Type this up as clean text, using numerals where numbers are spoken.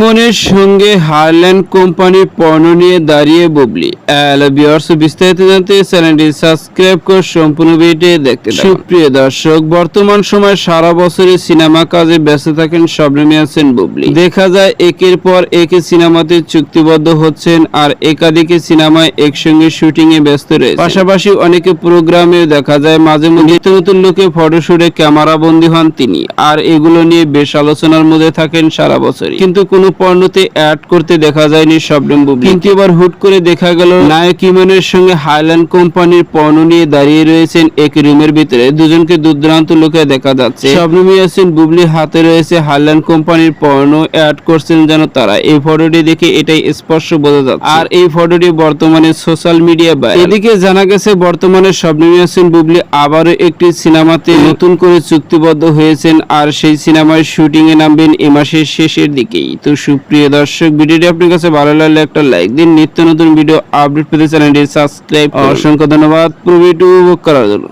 ইমনের সঙ্গে হারল্যান্ড কোম্পানির পণ্য নিয়ে দাঁড়িয়ে বুবলি। হ্যালো ভিউয়ার্স, বিস্তারিত জানতে চ্যানেলটি সাবস্ক্রাইব করে সম্পূর্ণ ভিডিওটি দেখতে থাকুন। সুপ্রিয় দর্শক, বর্তমান সময়ে সারা বছরই সিনেমা কাজে ব্যস্ত থাকেন শবনম ইয়াসমিন বুবলি। দেখা যায় একের পর এক সিনেমাতে চুক্তিবদ্ধ হচ্ছেন আর একাধিক সিনেমায় একসঙ্গে শুটিং এ ব্যস্ত রয়েছে। পাশাপাশি অনেকে প্রোগ্রামেও দেখা যায় মাঝে মধ্যে নিত্য নতুন লোকে ফটোশুটে ক্যামেরা বন্দী হন তিনি, আর এগুলো নিয়ে বেশ আলোচনার মধ্যে থাকেন সারা বছর। কিন্তু কোনো পর্নোতে অ্যাড করতে দেখা যায়নি শবনম বুবলি। কিন্তু এবার হুট করে দেখা গেল নায়ক ইমনের সঙ্গে হারল্যান্ড কোম্পানির পণ্য নিয়ে দাঁড়িয়ে রয়েছেন এক রুমের ভিতরে। দুজনকে দূরদূরান্ত লোকে দেখা যাচ্ছে। শবনম ইয়াসমিন বুবলির হাতে রয়েছে হারল্যান্ড কোম্পানির পণ্য, অ্যাড করছেন যেন তারা। এই ফটোটি দেখে এটাই স্পষ্ট বোঝা যাচ্ছে। আর এই ফটোটি বর্তমানে সোশ্যাল মিডিয়া ভাইরাল। এদিকে জানা গেছে বর্তমানে শবনম ইয়াসমিন বুবলি আবারও একটি সিনেমাতে নতুন করে চুক্তিবদ্ধ হয়েছেন, আর সেই সিনেমার শুটিং এ নামবেন এই মাসের শেষের দিকেই। তো সুপ্রিয় দর্শক, ভিডিওটি আপনার কাছে ভালো লাগলে একটা লাইক দিন। নিত্য নতুন ভিডিও আপডেট পেতে চ্যানেলটি সাবস্ক্রাইব। অসংখ্য ধন্যবাদ পুরো ভিডিও উপভোগ করার জন্য।